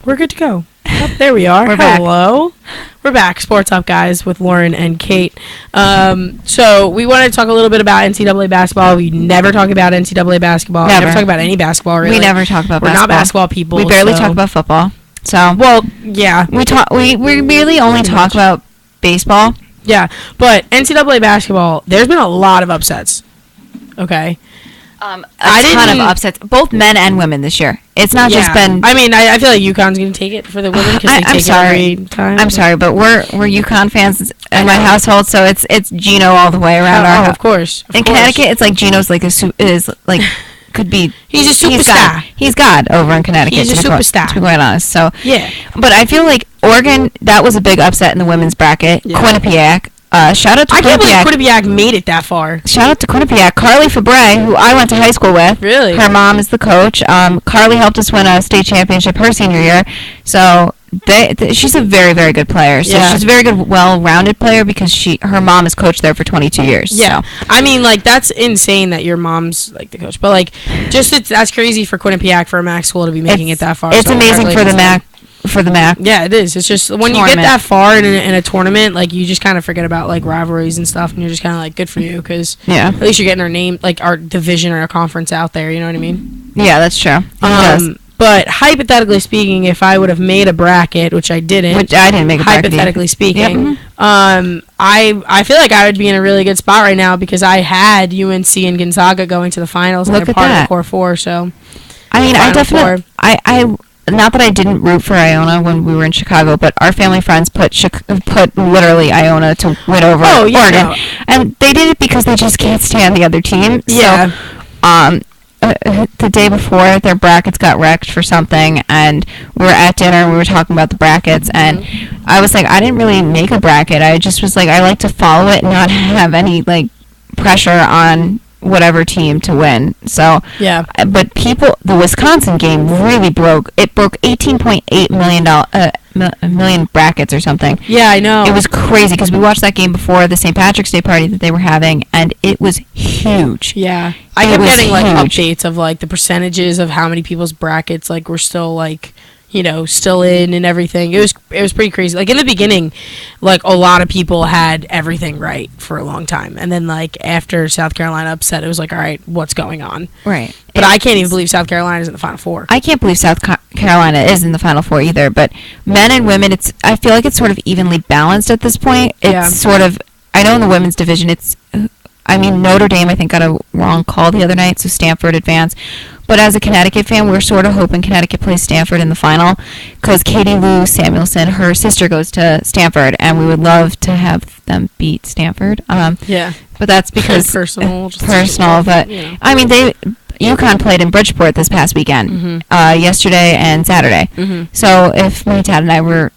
We're good to go. Oh, there we are. We're back. Hello. We're back. Sports Up, guys, with Lauren and Kate. So we wanted to talk a little bit about NCAA basketball. We never talk about NCAA basketball. Never. We never talk about any basketball, really. We never talk about We're basketball. not basketball people. We barely talk about football. So well, yeah. We really only talk about baseball. Yeah, but NCAA basketball, there's been a lot of upsets. Okay. A ton of upsets, both men and women this year. It's not just been. I mean, I feel like UConn's going to take it for the women because they take it every time. I'm sorry, but we're UConn fans in my household, so it's Gino all the way around our house. Of course. In Connecticut, it's like Gino's like could be. He's a superstar. He's God over in Connecticut. He's a superstar. To be quite honest, so yeah. But I feel like Oregon, that was a big upset in the women's bracket. Yeah. Quinnipiac. Shout out to Quinnipiac. I can't believe Quinnipiac made it that far. Shout out to Quinnipiac. Carly Fabre, who I went to high school with. Really? Her mom is the coach. Carly helped us win a state championship her senior year. So she's a very, very good player. So she's a very good, well-rounded player because her mom has coached there for 22 years. Yeah. So. I mean, like, that's insane that your mom's, like, the coach. But, like, that's crazy for Quinnipiac, for a MAC school to be making it that far. It's amazing for the MAC. Yeah, it is. It's just when you get that far in a tournament, like, you just kind of forget about, like, rivalries and stuff, and you're just kind of like, good for you, because at least you're getting our name, like, our division or our conference out there. You know what I mean? Yeah, that's true. But hypothetically speaking, if I would have made a bracket, which I didn't, make a bracket. Hypothetically speaking, I feel like I would be in a really good spot right now because I had UNC and Gonzaga going to the finals. Look at part of the Core Four. So, I mean, I definitely, I not that I didn't root for Iona when we were in Chicago, but our family friends put literally Iona to win over Oregon. No. And they did it because they just can't stand the other team. Yeah. So, the day before, their brackets got wrecked for something, and we were at dinner, and we were talking about the brackets, and I was like, I didn't really make a bracket. I just was like, I like to follow it and not have any, like, pressure on whatever team to win. So yeah, but the Wisconsin game really broke 18.8 million brackets or something. Yeah, I know. It was crazy because we watched that game before the St. Patrick's Day party that they were having, and it was huge. Yeah, I kept getting like updates of like the percentages of how many people's brackets like were still like, you know, still in and everything. It was pretty crazy. Like in the beginning, like a lot of people had everything right for a long time, and then like after South Carolina upset, it was like, all right, what's going on? Right. But I can't even believe South Carolina is in the Final Four. I can't believe South Carolina is in the Final Four either. But men and women, I feel like it's sort of evenly balanced at this point. It's sort of, I know in the women's division, Notre Dame, I think, got a wrong call the other night, so Stanford advanced. But as a Connecticut fan, we're sort of hoping Connecticut plays Stanford in the final because Katie Lou Samuelson, her sister, goes to Stanford, and we would love to have them beat Stanford. Yeah. But that's because personal. But yeah. I mean, UConn played in Bridgeport this past weekend, yesterday and Saturday. Mm-hmm. So if my dad and I were,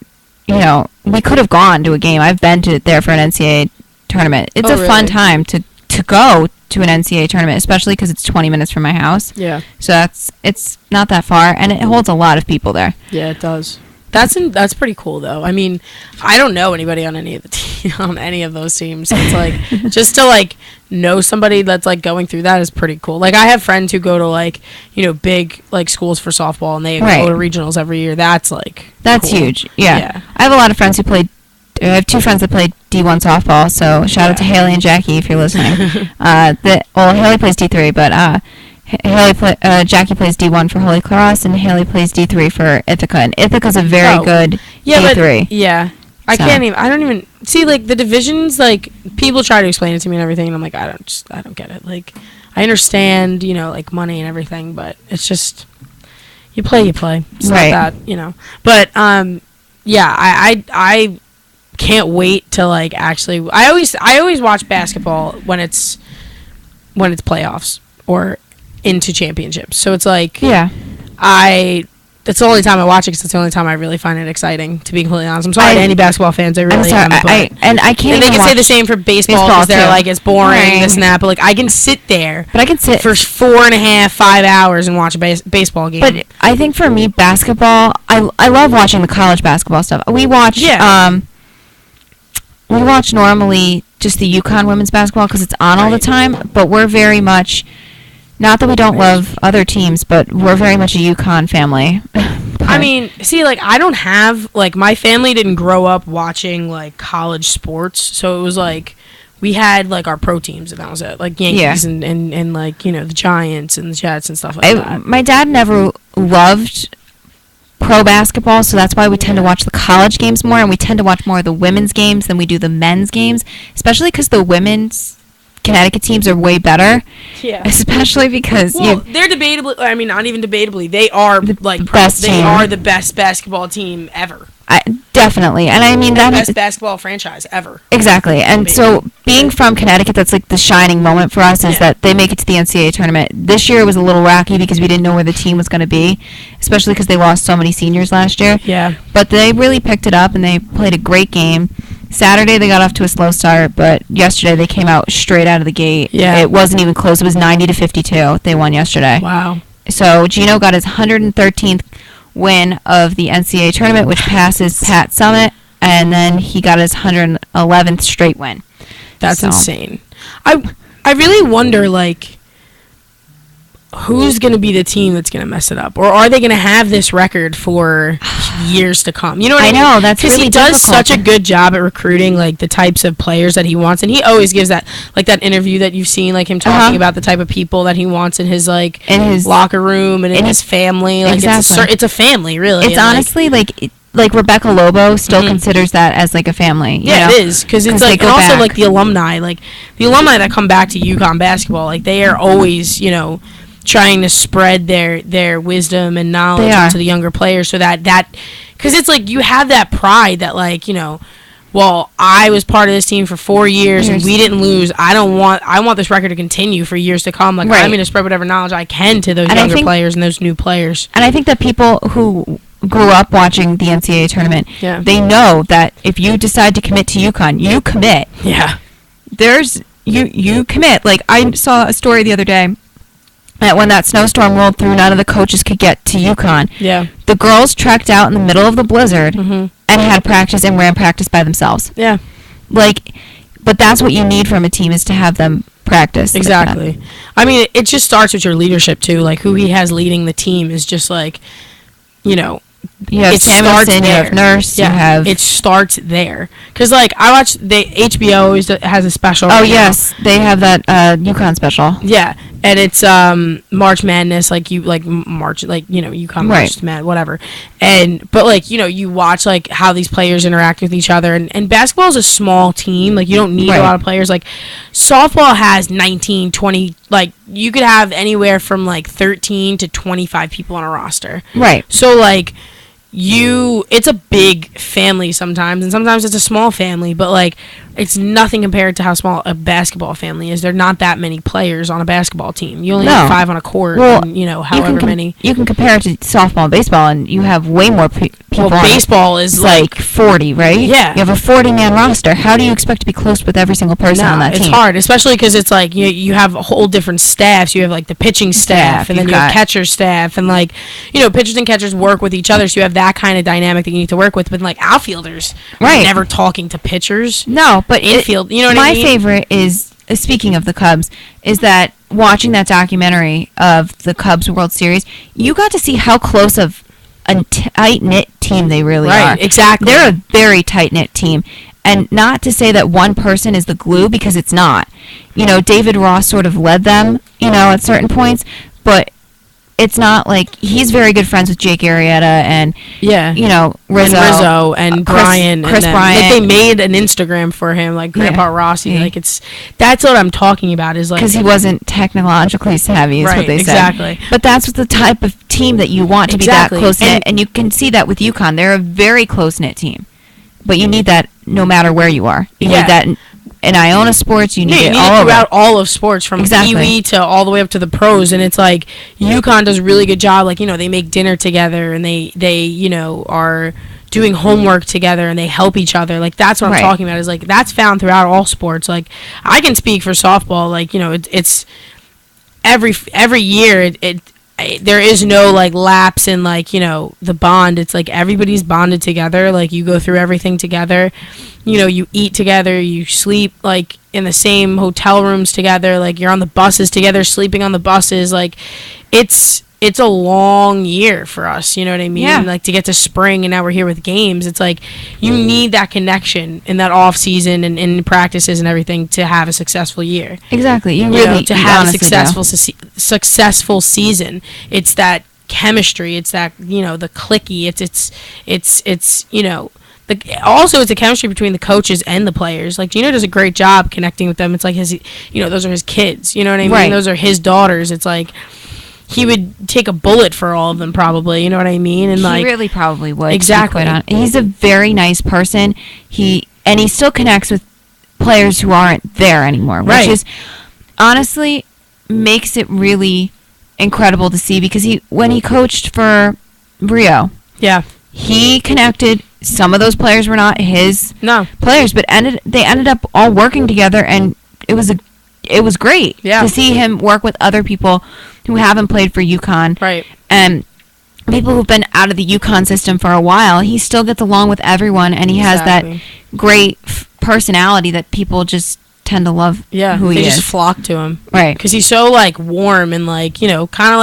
we could have gone to a game. I've been there for an NCAA tournament. It's a fun time to go to an NCAA tournament, especially because it's 20 minutes from my house. Yeah. So it's not that far, and it holds a lot of people there. Yeah, it does. That's pretty cool though. I mean, I don't know anybody on any of on any of those teams. So it's like just to like know somebody that's like going through that is pretty cool. Like I have friends who go to like, big like schools for softball, and they go to regionals every year. That's cool. Huge. Yeah. I have a lot of friends who played. I have two friends that play D1 softball, so shout out to Haley and Jackie if you're listening. Haley plays D3, but Jackie plays D1 for Holy Cross, and Haley plays D3 for Ithaca, and Ithaca's a very good D3. I don't even see like the divisions. Like people try to explain it to me and everything, and I'm like, I don't get it. Like I understand, like money and everything, but it's just you play. It's not that, But I can't wait to like actually. I always watch basketball when it's playoffs or into championships. So it's like that's the only time I watch it because it's the only time I really find it exciting. To be completely honest, I'm sorry to any basketball fans. I really am. I can't. And they can say the same for baseball because they're like it's boring, this and that. But like I can sit there. But I can sit for 4.5, 5 hours and watch a baseball game. But I think for me, basketball, I love watching the college basketball stuff. We watch. We watch normally just the UConn women's basketball because it's on all the time, but we're very much, not that we don't love other teams, but we're very much a UConn family. I mean, see, like, I don't have, like, my family didn't grow up watching, like, college sports, so it was, like, we had, like, our pro teams, and that was it. Like, Yankees and like, you know, the Giants and the Jets and stuff like that. My dad never loved pro basketball, so that's why we tend to watch the college games more, and we tend to watch more of the women's games than we do the men's games, especially because the women's Connecticut teams are way better. Yeah. Especially because they're debatably, I mean, not even debatably, they are like they are the best basketball team ever. Definitely. And I mean the best basketball franchise ever. Exactly. And so being from Connecticut, that's like the shining moment for us is that they make it to the NCAA tournament. This year it was a little rocky because we didn't know where the team was going to be, especially because they lost so many seniors last year. Yeah. But they really picked it up and they played a great game. Saturday they got off to a slow start, but yesterday they came out straight out of the gate. Yeah. It wasn't even close. It was 90-52. They won yesterday. Wow. So Gino got his 113th win of the NCAA tournament, which passes Pat Summitt, and then he got his 111th straight win. That's insane. I really wonder, like, who's going to be the team that's going to mess it up? Or are they going to have this record for years to come? You know what I mean? I know, that's really difficult. Because he does such a good job at recruiting, like, the types of players that he wants. And he always gives that, like, that interview that you've seen, like, him talking about the type of people that he wants in his, like, in his locker room and in his family. Like, exactly. It's a family, really. It's honestly, like Rebecca Lobo still considers that as, like, a family. Yeah, it is. Because it's, like, and also, back. Like, the alumni that come back to UConn basketball, like, they are always, you know, trying to spread their wisdom and knowledge to the younger players so that because it's like you have that pride that, like, you know, well, I was part of this team for 4 years and we didn't lose. I want this record to continue for years to come. Like, I'm going to spread whatever knowledge I can to those younger players and those new players. And I think that people who grew up watching the NCAA tournament, they know that if you decide to commit to UConn, you commit. Yeah. You commit. Like, I saw a story the other day that when that snowstorm rolled through, none of the coaches could get to UConn. Yeah. The girls trekked out in the middle of the blizzard and had practice and ran practice by themselves. Yeah. Like, but that's what you need from a team is to have them practice. Exactly. Like I mean, it just starts with your leadership, too. Like, who he has leading the team is just, like, you know, you have Samuelson, you have Nurse, you have... It starts there. Because, like, I watch... HBO always has a special... Oh, yes. They have that UConn special. Yeah. And it's March Madness, like, March, like, you know, UConn March Madness, whatever. But, like, you know, you watch, like, how these players interact with each other. And basketball is a small team. Like, you don't need a lot of players. Like, softball has 19, 20... Like, you could have anywhere from, like, 13 to 25 people on a roster. Right. So, like... it's a big family sometimes, and sometimes it's a small family, but, like, it's nothing compared to how small a basketball family is. There are not that many players on a basketball team. You only have 5 on a court, and, you know, however many. You can compare it to softball and baseball, and you have way more people on baseball is like 40, right? Yeah. You have a 40-man roster. How do you expect to be close with every single person on that team? It's hard, especially because it's like you have a whole different staffs. You have, like, the pitching staff, and then you have catcher staff, and, like, you know, pitchers and catchers work with each other, so you have that kind of dynamic that you need to work with. But, like, outfielders are never talking to pitchers. No, but infield, you know what I mean? My favorite is, speaking of the Cubs, is that watching that documentary of the Cubs World Series, you got to see how close of a tight-knit team they really are. Right, exactly. They're a very tight-knit team. And not to say that one person is the glue, because it's not. You know, David Ross sort of led them, you know, at certain points, but it's not like he's very good friends with Jake Arrieta and you know, Rizzo and Brian Chris and Bryant. Like, they made an Instagram for him, like Grandpa Rossi. Like, that's what I'm talking about, is like, because he wasn't technologically savvy, is what they said. Exactly. But that's what the type of team that you want to be that close knit, and you can see that with UConn. They're a very close knit team, but you need that no matter where you are. You need that in Iona sports, you need it all throughout all of sports, from Pee-wee to all the way up to the pros. And it's like UConn does a really good job. Like, you know, they make dinner together, and they you know, are doing homework together, and they help each other. Like, that's what I'm talking about, is like, that's found throughout all sports. Like, I can speak for softball. Like, you know, it's every year there is no, like, lapse in, like, you know, the bond. It's like everybody's bonded together. Like, you go through everything together. You know, you eat together, you sleep, like, in the same hotel rooms together. Like, you're on the buses together, sleeping on the buses. Like, it's it's a long year for us, you know what I mean? Yeah. Like, to get to spring and now we're here with games, it's like you need that connection in that off season and in practices and everything to have a successful year. Exactly. You know, really to have a successful season. It's that chemistry. It's that, you know, the clicky. It's you know, also it's a chemistry between the coaches and the players. Like, Gino does a great job connecting with them. It's like his, you know, those are his kids. You know what I mean? Right. Those are his daughters. It's like he would take a bullet for all of them, probably. You know what I mean? And he really probably would. Exactly. He's a very nice person. He still connects with players who aren't there anymore, which is honestly makes it really incredible to see, because when he coached for Rio, he connected. Some of those players were not his players, but they ended up all working together, and it was great to see him work with other people who haven't played for UConn. Right. And people who've been out of the UConn system for a while. He still gets along with everyone, and he has that great personality that people just tend to love who he is. They just flock to him. Right. Because he's so, like, warm and, like, you know, kind of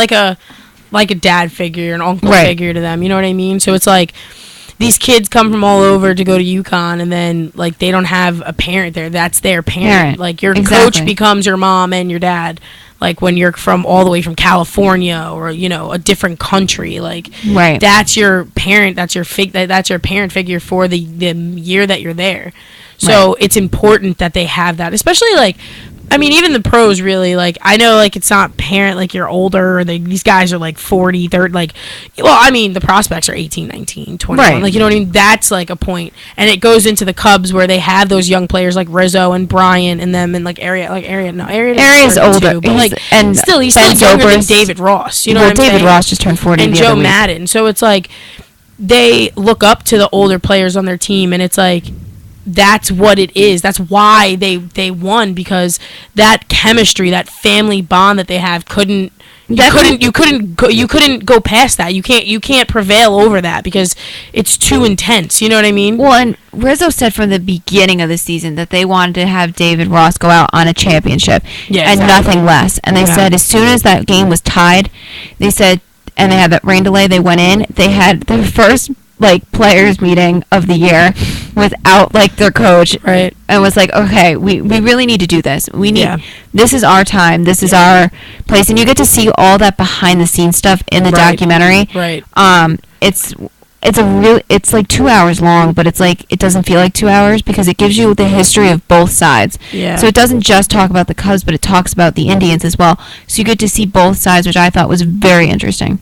like a dad figure, an uncle figure to them. You know what I mean? So it's like these kids come from all over to go to UConn, and then, like, they don't have a parent there. That's their parent. Like, your coach becomes your mom and your dad. Like, when you're from all the way from California or, you know, a different country, like, that's your parent. That's your that's your parent figure for the year that you're there. So it's important that they have that, especially, like, I mean, even the pros, really, like, I know, like, it's not parent, like, you're older, or these guys are, like, 40, 30, like, well, I mean, the prospects are 18, 19, 21, like, you know what I mean? That's, like, a point. And it goes into the Cubs where they have those young players like Rizzo and Bryant and them, and, like, Aria's older, too, but, like, he's still Ben younger than David Ross, you know what I'm saying? David Ross just turned 40 and Joe Madden. So it's, like, they look up to the older players on their team, and it's, like, that's what it is. That's why they won, because that chemistry, that family bond that they have you couldn't go past that. You can't prevail over that because it's too intense. You know what I mean? Well, and Rizzo said from the beginning of the season that they wanted to have David Ross go out on a championship and nothing less. And they said as soon as that game was tied, they said, and they had that rain delay, they went in, they had their first, like, players meeting of the year without, like, their coach, and was like, okay, we really need to do this. We need this is our time, this is our place, and you get to see all that behind the scenes stuff in the documentary. It's like 2 hours long, but it's like it doesn't feel like 2 hours because it gives you the history of both sides. So it doesn't just talk about the Cubs, but it talks about the Indians as well. So you get to see both sides, which I thought was very interesting.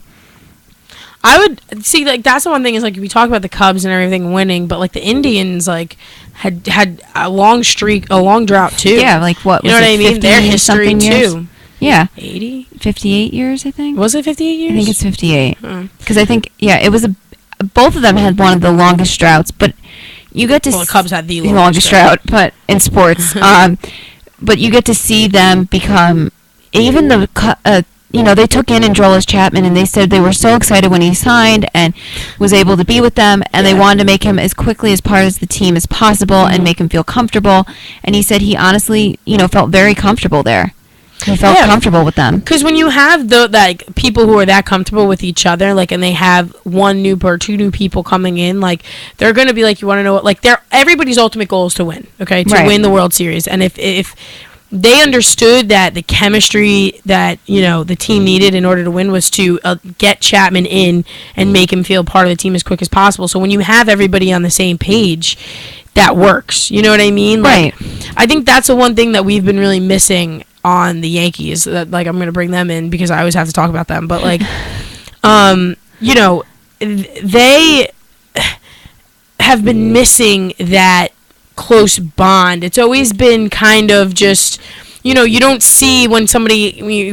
I would see, like, that's the one thing is, like, we talk about the Cubs and everything winning, but, like, the Indians, like, had a long streak, a long drought too. Yeah, like, what, you know what I mean? Their history too. Yeah. 80? 58 years, I think. Was it 58 years? I think it's 58. Because I think, it was both of them had one of the longest droughts, but you get to the Cubs had the longest drought, but in sports. But you get to see them become, even they took in Androlis Chapman, and they said they were so excited when he signed and was able to be with them, and they wanted to make him as quickly as part of the team as possible and make him feel comfortable. And he said he honestly, felt very comfortable there. He felt comfortable with them. Because when you have people who are that comfortable with each other, like, and they have one new or two new people coming in, like, they're going to be like, you want to know what, like, everybody's ultimate goal is to win, okay, to win the World Series. And if they understood that the chemistry that, the team needed in order to win was to get Chapman in and make him feel part of the team as quick as possible. So when you have everybody on the same page, that works. You know what I mean? Like, I think that's the one thing that we've been really missing on the Yankees. That, like, I'm going to bring them in because I always have to talk about them. But, like, they have been missing that close bond. It's always been kind of just, you don't see when when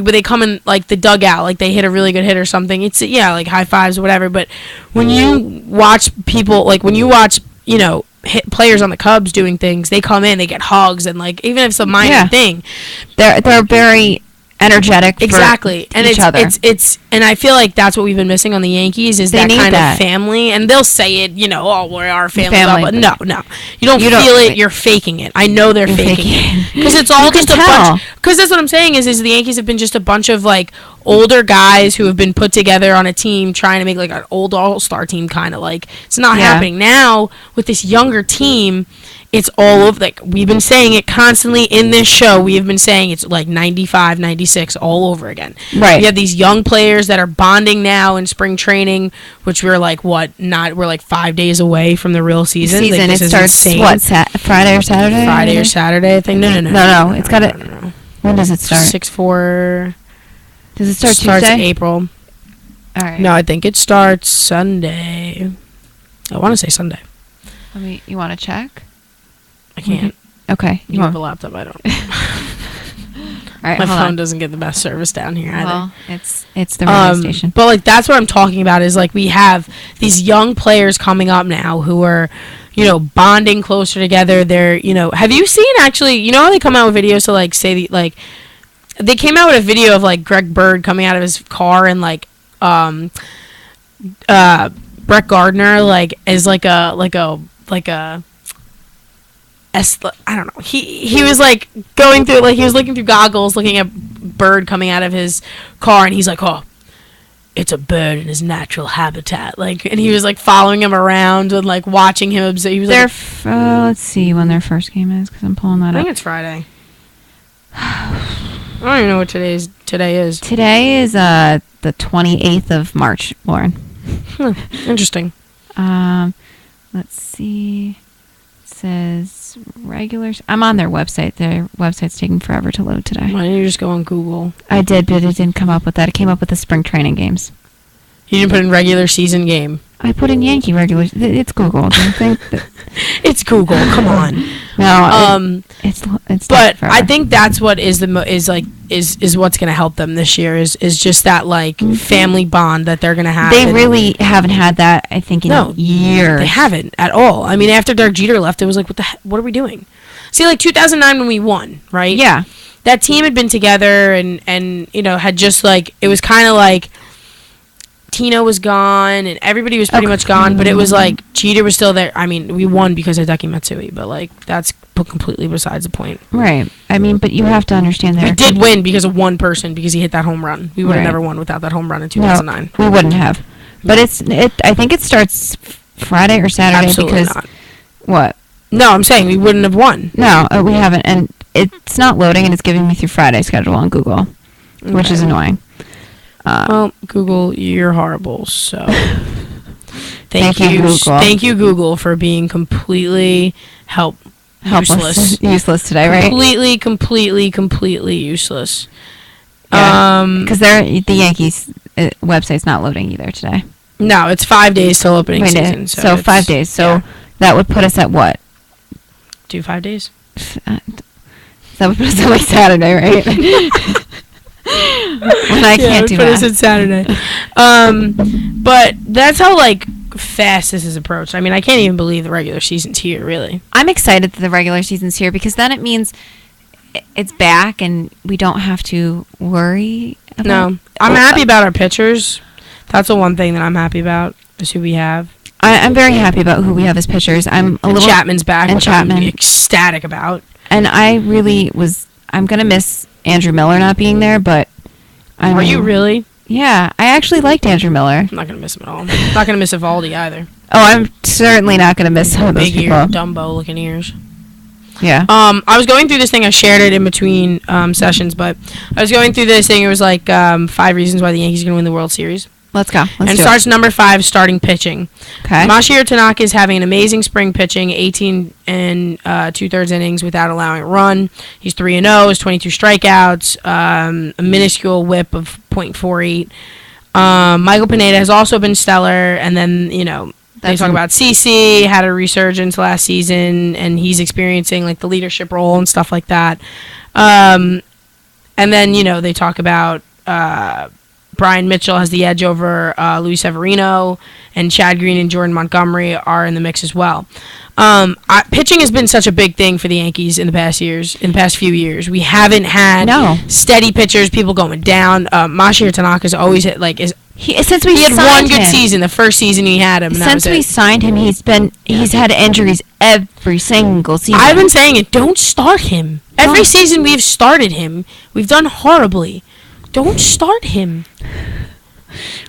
they come in, like, the dugout, like, they hit a really good hit or something. It's, like, high fives or whatever. But when you watch people, like, when you watch, hit players on the Cubs doing things, they come in, they get hugs, and, like, even if it's a minor thing, they're very energetic exactly for and each other. It's and I feel like that's what we've been missing on the Yankees is that kind of family, and they'll say it, oh, we're our family. But no, you don't feel it. You're faking it. I know they're faking it because it's all just a bunch. Because that's what I'm saying is the Yankees have been just a bunch of like older guys who have been put together on a team trying to make like an old all-star team, kind of like it's not happening now with this younger team. It's all of like we've been saying it constantly in this show. We have been saying it's like 95, 96 all over again. Right. We have these young players that are bonding now in spring training, which we're like we're like 5 days away from the real season. Like, it starts what Friday or Saturday? Friday or Saturday, I think. No. It's got it. When does it start? 6-4. Does it start Tuesday? Tuesday? April. All right. No, I think it starts Sunday. I want to say Sunday. You want to check? I can't. Okay. You have a laptop? I don't. All right, my phone doesn't get the best service down here either. Well, it's the radio station. But like that's what I'm talking about is like we have these young players coming up now who are, bonding closer together. They're, have you seen actually? How they come out with videos to like say like they came out with a video of like Greg Bird coming out of his car and like Brett Gardner like is like a I don't know. He was like going through he was looking through goggles, looking at Bird coming out of his car, and he's like, "Oh, it's a bird in his natural habitat." Like, and he was like following him around and like watching him observe. He was let's see when their first game is because I'm pulling that up. I think it's Friday. I don't even know what today is. Today is the 28th of March, Lauren. Interesting. Let's see. It says regulars. I'm on their website. Their website's taking forever to load today. Why didn't you just go on Google? I did, but it didn't come up with that. It came up with the spring training games. You didn't put in regular season game. I put in Yankee regular. It's Google. Do you think that? It's Google. Come on. No. It's. But I think that's what is what's gonna help them this year is just that like family bond that they're gonna have. They really haven't had that. I think in years. They haven't at all. I mean, after Derek Jeter left, it was like, what are we doing? See, like 2009 when we won, right? Yeah. That team had been together and had just like it was kind of like. Tino was gone and everybody was pretty much gone, but it was like Jeter was still there. I mean, we won because of Hideki Matsui, but like that's completely besides the point. Right. I mean, but you have to understand that we did win because of one person because he hit that home run. We would have never won without that home run in 2009. No, we wouldn't have. But I think it starts Friday or Saturday. Absolutely because not. What? No, I'm saying we wouldn't have won. No, we haven't, and it's not loading, and it's giving me through Friday's schedule on Google, which is annoying. Well, Google, you're horrible. So, thank you, Google. Thank you, Google, for being completely useless today, right? Completely useless. Because the Yankees website's not loading either today. No, it's 5 days till opening season. So 5 days. So that would put us at what? 5 days. That would put us at like Saturday, right? When I can't do that. Put us at Saturday. But that's how like fast this is approached. I mean, I can't even believe the regular season's here. Really, I'm excited that the regular season's here because then it means it's back and we don't have to worry about. No, I'm happy about our pitchers. That's the one thing that I'm happy about is who we have. I'm very happy about who we have as pitchers. Chapman's back, which I'm ecstatic about. And I'm gonna miss Andrew Miller not being there, but Are you really? Yeah, I actually liked Andrew Miller. I'm not gonna miss him at all. I'm not gonna miss Evaldi either. Oh, I'm certainly not gonna miss some of those people. Big ear, Dumbo looking ears. Yeah. I was going through this thing. I shared it in between sessions, but I was going through this thing. It was like 5 reasons why the Yankees are gonna win the World Series. Let's go. And starts number 5, starting pitching. Okay. Masahiro Tanaka is having an amazing spring pitching, 18 and 2/3 innings without allowing a run. He's 3-0, has 22 strikeouts, a minuscule whip of .48. Michael Pineda has also been stellar, and then, they talk about CC, had a resurgence last season, and he's experiencing, like, the leadership role and stuff like that. And then, they talk about Brian Mitchell has the edge over Luis Severino, and Chad Green and Jordan Montgomery are in the mix as well. Pitching has been such a big thing for the Yankees in the past few years. We haven't had steady pitchers, people going down. Masahiro Tanaka's always hit, like, he had one good season, the first season he had him. Since we signed him, he's had injuries every single season. I've been saying it. Don't start him. Every season we've started him, we've done horribly. Don't start him.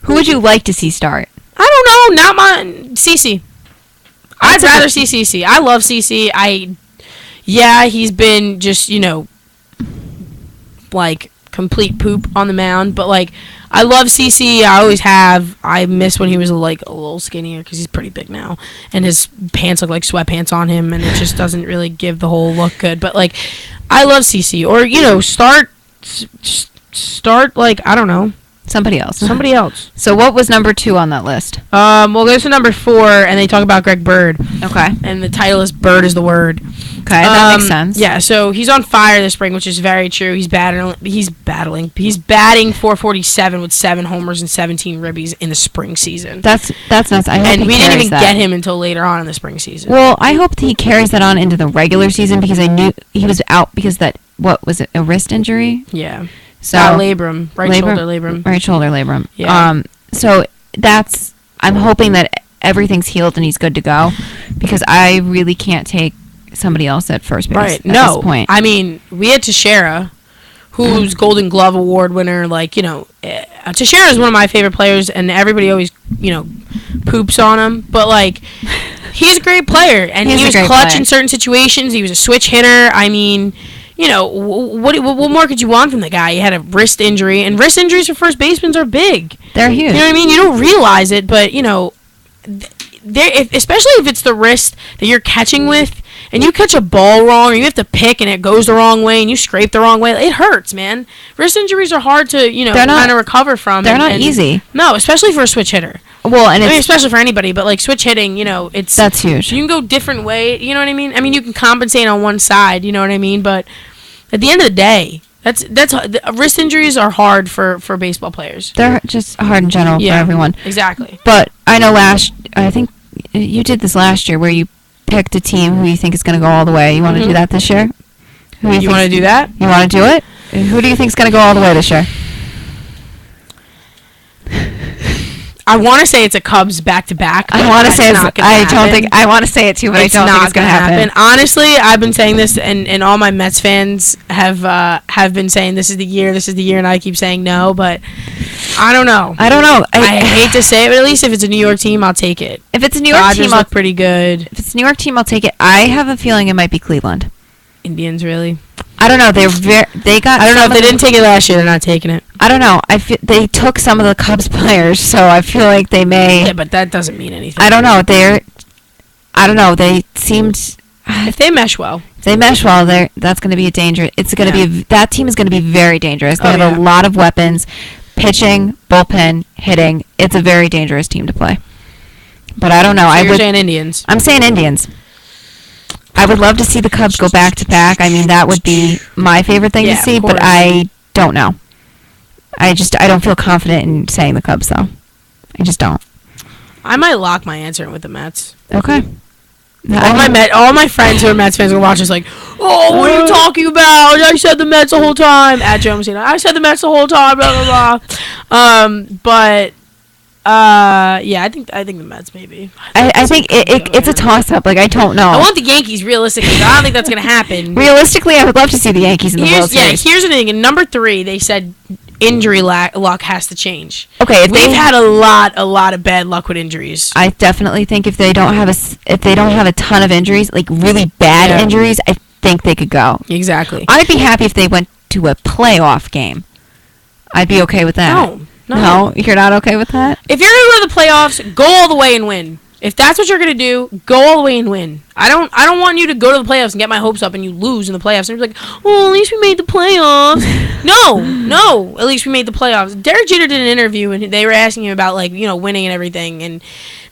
Who would you like to see start? I don't know. Not my CC. I'd rather see CC. I love CC. He's been just, like, complete poop on the mound, but, like, I love CC. I always have. I miss when he was, like, a little skinnier because he's pretty big now, and his pants look like sweatpants on him, and it just doesn't really give the whole look good. But, like, I love CC. Or, start, like, I don't know. Somebody else. So what was number 2 on that list? We'll go to number 4, and they talk about Greg Bird. Okay. And the title is Bird is the Word. Okay, that makes sense. Yeah, so he's on fire this spring, which is very true. He's batting 447 with 7 homers and 17 ribbies in the spring season. That's nuts. I hope and he we didn't even that. get him until later on in the spring season. Well, I hope he carries that on into the regular season because I knew he was out because what was it, a wrist injury? Yeah. So labrum, shoulder labrum. Right shoulder labrum. Yeah. So I'm hoping that everything's healed and he's good to go because I really can't take somebody else at first base at this point. I mean, we had Teixeira, who's Golden Glove Award winner. Like, Teixeira is one of my favorite players, and everybody always, poops on him. But, like, he's a great player, and he was clutch in certain situations. He was a switch hitter. I mean, what more could you want from the guy? He had a wrist injury, and wrist injuries for first basemen are big. They're huge. You know what I mean? You don't realize it, but, especially if it's the wrist that you're catching with, and you catch a ball wrong, or you have to pick and it goes the wrong way, and you scrape the wrong way, it hurts, man. Wrist injuries are hard to, kind of recover from. They're not easy. No, especially for a switch hitter. Well, and especially for anybody, but like switch hitting, that's huge. You can go different way. You know what I mean? I mean, you can compensate on one side. You know what I mean? But at the end of the day, that's wrist injuries are hard for baseball players. They're just hard in general for everyone. Exactly. But I know I think you did this last year where you picked a team who you think is going to go all the way. You want to do that this year? You want to do that? You want to do it? Who do you think is going to go all the way this year? I want to say it's a Cubs back-to-back. I want to say it's not going to happen. I want to say it too, but I don't think it's going to happen. Honestly, I've been saying this, and all my Mets fans have been saying this is the year, and I keep saying no, but I don't know. I hate to say it, but at least if it's a New York team, I'll take it. If it's a New York Dodgers team, look pretty good. If it's a New York team, I'll take it. I have a feeling it might be Cleveland. Indians, really? I don't know. I don't know if they didn't take it last year. They're not taking it. I don't know. They took some of the Cubs players, so I feel like they may. Yeah, but that doesn't mean anything. I don't know. I don't know. They seemed. If they mesh well. That's going to be a danger. It's going to be that team is going to be very dangerous. They have a lot of weapons, pitching, bullpen, hitting. It's a very dangerous team to play. But I don't know. So you're saying Indians. I'm saying Indians. I would love to see the Cubs go back-to-back. I mean, that would be my favorite thing to see, but I don't know. I don't feel confident in saying the Cubs, though. I just don't. I might lock my answer in with the Mets. Okay. All my friends who are Mets fans will watch us like, oh, what are you talking about? I said the Mets the whole time. At Joe Messina, I said the Mets the whole time, blah, blah, blah. But... I think the Mets maybe. I think it's a toss-up. Like, I don't know. I want the Yankees realistically, but I don't think that's going to happen. Realistically, I would love to see the Yankees in the World Series. Yeah, here's the thing. In number 3, they said injury luck has to change. Okay, we've had a lot of bad luck with injuries. I definitely think if they don't have a ton of injuries, like really bad injuries, I think they could go. Exactly. I'd be happy if they went to a playoff game. I'd be okay with that. No, you're not okay with that? If you're going to go to the playoffs, go all the way and win. If that's what you're going to do, go all the way and win. I don't want you to go to the playoffs and get my hopes up and you lose in the playoffs. And you're like, oh, at least we made the playoffs. No, at least we made the playoffs. Derek Jeter did an interview and they were asking him about, like, winning and everything. And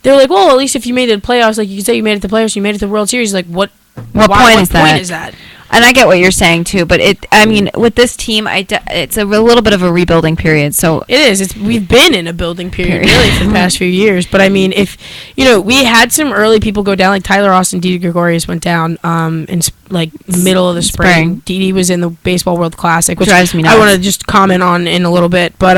they were like, well, at least if you made it to the playoffs, like, you could say you made it to the playoffs, you made it to the World Series. Like, what point is that? And I get what you're saying too, but with this team, it's a little bit of a rebuilding period. So it is. We've been in a building period really for the past few years. But I mean, if we had some early people go down, like Tyler Austin, Didi Gregorius went down in like middle of the spring. Didi was in the Baseball World Classic, which drives me nuts. I want to just comment on in a little bit. But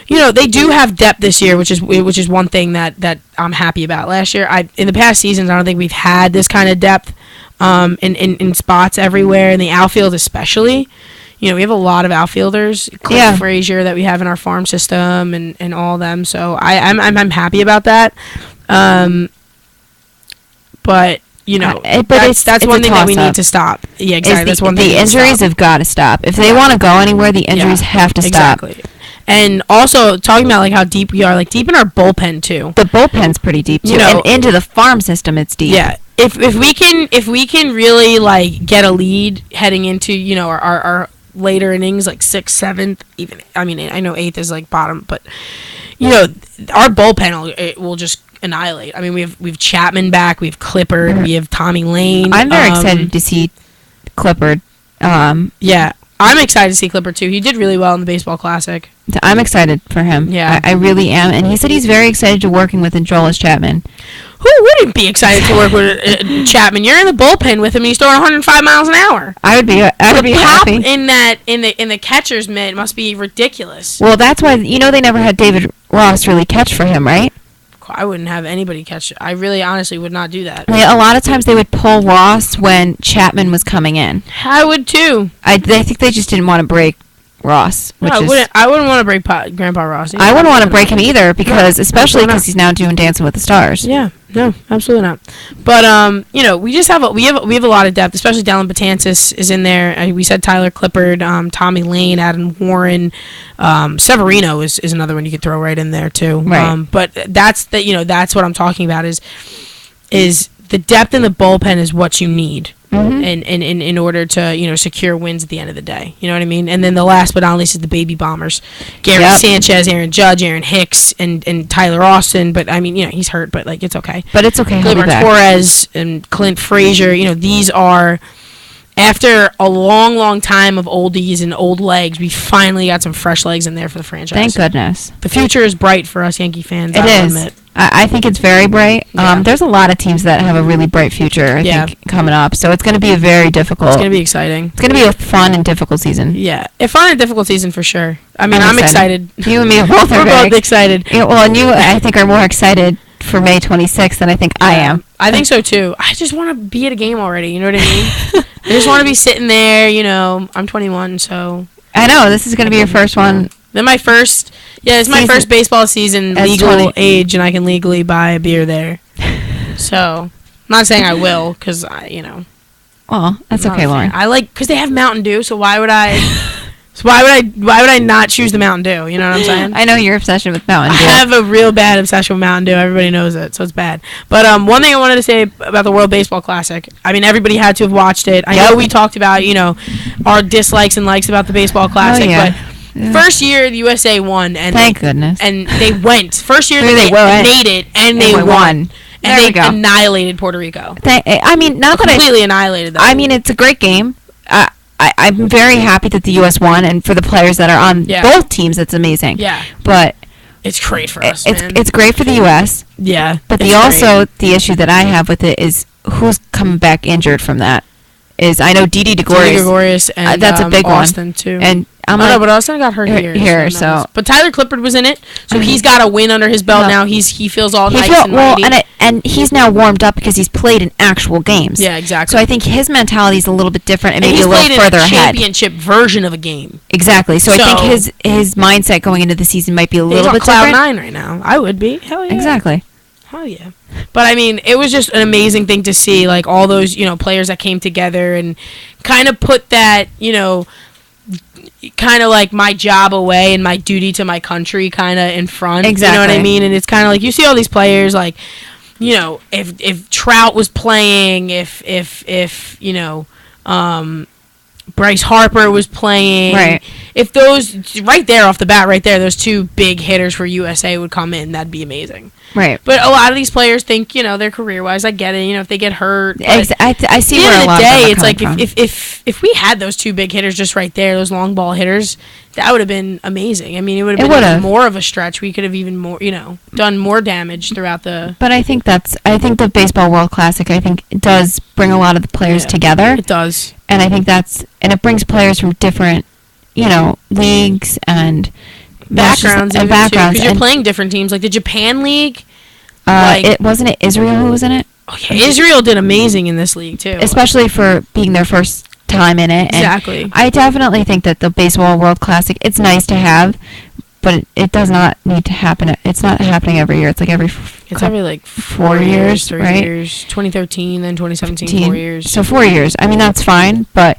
they do have depth this year, which is one thing that I'm happy about. Last year, in the past seasons, I don't think we've had this kind of depth. In spots everywhere, in the outfield especially. We have a lot of outfielders. Clint Frazier that we have in our farm system and all of them. So I'm happy about that. But that's one thing that we need to stop. Yeah, exactly. That's one thing. The injuries have got to stop. If they want to go anywhere, the injuries have to stop. Exactly. And also talking about like how deep we are, like deep in our bullpen too. The bullpen's pretty deep too, and into the farm system, it's deep. Yeah. If we can really like get a lead heading into our later innings, like 6th, 7th, even I know 8th is like bottom, but our bullpen it will just annihilate. I mean, we've Chapman back, we have Clippard, we have Tommy Lane. I'm very excited to see Clippard. Yeah, I'm excited to see Clippard too. He did really well in the Baseball Classic. I'm excited for him. Yeah, I really am, and he said he's very excited to working with Aroldis Chapman. Who wouldn't be excited to work with Chapman? You're in the bullpen with him, and he's throwing 105 miles an hour. I would be happy. In the catcher's mitt must be ridiculous. Well, that's why they never had David Ross really catch for him, right? I wouldn't have anybody catch. I really, honestly would not do that. A lot of times they would pull Ross when Chapman was coming in. I would too. I think they just didn't want to break Ross. I wouldn't want to break Grandpa Ross either. I wouldn't want to break him either especially because he's now doing Dancing with the Stars. Yeah, no, absolutely not. But we just have a lot of depth, especially Dellin Betances is in there. We said Tyler Clippard, Tommy Lane, Adam Warren, Severino is another one you could throw right in there too. Right. But that's what I'm talking about is the depth in the bullpen is what you need. Mm-hmm. And in order to secure wins at the end of the day, you know what I mean. And then the last but not least is the baby bombers, Gary Sanchez, Aaron Judge, Aaron Hicks, and Tyler Austin. But I mean, he's hurt, but like it's okay. But it's okay. Gleyber Torres and Clint Frazier. These are after a long time of oldies and old legs. We finally got some fresh legs in there for the franchise. Thank goodness. The future is bright for us Yankee fans. It is. I think it's very bright. Yeah. There's a lot of teams that have a really bright future, I think, coming up. So it's going to be a very difficult. It's going to be exciting. It's going to be a fun and difficult season. Yeah, a fun and difficult season for sure. I mean, I'm excited. You and me are both We're both excited. And you, I think, are more excited for May 26th than I think I am. I think so too. I just want to be at a game already. You know what I mean? I just want to be sitting there. I'm 21, so. I know this is going to be your first one. Then my first, it's my first baseball season legal age, and I can legally buy a beer there. So, I'm not saying I will, because Well, that's okay, Lauren. Because they have Mountain Dew, so why would I? Why would I not choose the Mountain Dew? You know what I'm saying? I know your obsession with Mountain Dew. I have a real bad obsession with Mountain Dew. Everybody knows it, so it's bad. But one thing I wanted to say about the World Baseball Classic. I mean, everybody had to have watched it. I know we talked about our dislikes and likes about the Baseball Classic, but. Yeah. First year the USA won, and thank goodness, and they went. First year they made it, and they won, and they annihilated Puerto Rico. Completely annihilated them. I mean, it's a great game. I'm very happy that the U.S. won, and for the players that are on both teams, it's amazing. Yeah, but it's great for us. It's great for the U.S. Yeah, but the issue that I have with it is who's coming back injured from that. I know Didi Gregorius, and that's a big Austin one too. And but Austin got hurt here. So. But Tyler Clippard was in it, so he's got a win under his belt now. He feels all nice and mighty. And he's now warmed up because he's played in actual games. Yeah, exactly. So I think his mentality is a little bit different and maybe a little further ahead. He's played in a championship version of a game. Exactly. So I think his mindset going into the season might be a little bit different. He's on cloud 9 right now. I would be. Hell yeah. Exactly. Hell yeah. But I mean, it was just an amazing thing to see, like all those, players that came together and kind of put that, kind of like my job away and my duty to my country kind of in front. Exactly. You know what I mean? And it's kind of like you see all these players like, if Trout was playing, if Bryce Harper was playing, right. if those right there off the bat, right there, those two big hitters for USA would come in, that'd be amazing. Right. But a lot of these players think, their career-wise, I get it. If they get hurt. I see where a lot of them are coming from. If we had those two big hitters just right there, those long ball hitters, that would have been amazing. I mean, it would have been even more of a stretch. We could have even more, done more damage throughout the. But I think the Baseball World Classic, it does bring a lot of the players together. It does. And I think and it brings players from different, leagues and backgrounds, because you're playing different teams, like the Japan League. It wasn't it Israel who was in it. Okay, Israel did amazing in this league too, especially for being their first time in it. Exactly. And I definitely think that the Baseball World Classic, it's nice to have, but it does not need to happen. It's not happening every year. It's like every 4 years, 3 right? years. 2013, then 2017, 4 years. So 4 years. I mean, that's fine, but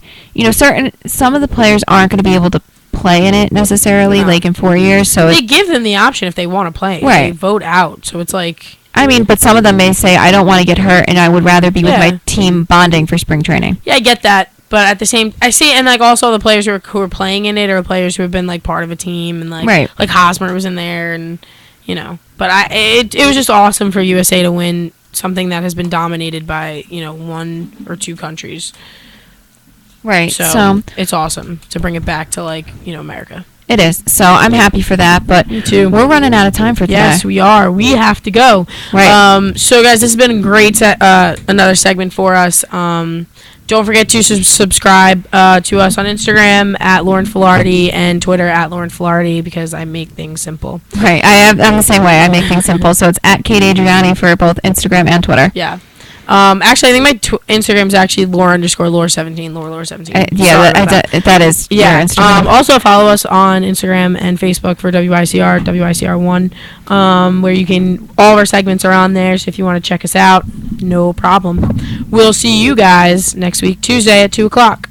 some of the players aren't going to be able to play in it necessarily, like in 4 years. So they give them the option if they want to play. Right. They vote out, so it's like. I mean, but some of them may say, I don't want to get hurt, and I would rather be with my team bonding for spring training. Yeah, I get that. But at the same, I see, and like also the players who are playing in it are players who have been like part of a team, and like Hosmer was in there, and But it was just awesome for USA to win something that has been dominated by 1 or 2 countries. Right. So it's awesome to bring it back to America. It is. So I'm happy for that, but me too. We're running out of time for today. Yes, we are. We have to go. Right. So guys, this has been a great another segment for us. Don't forget to subscribe to us on Instagram at Lauren Filardi and Twitter at Lauren Filardi, because I make things simple. Right. I'm the same way. I make things simple. So it's at Kate Adriani for both Instagram and Twitter. Yeah. Actually, I think my Instagram is actually Laura_Laura17, Laura17. That is your Instagram. Also follow us on Instagram and Facebook for WICR1, where you can, all of our segments are on there, so if you want to check us out, no problem. We'll see you guys next week, Tuesday at 2 o'clock.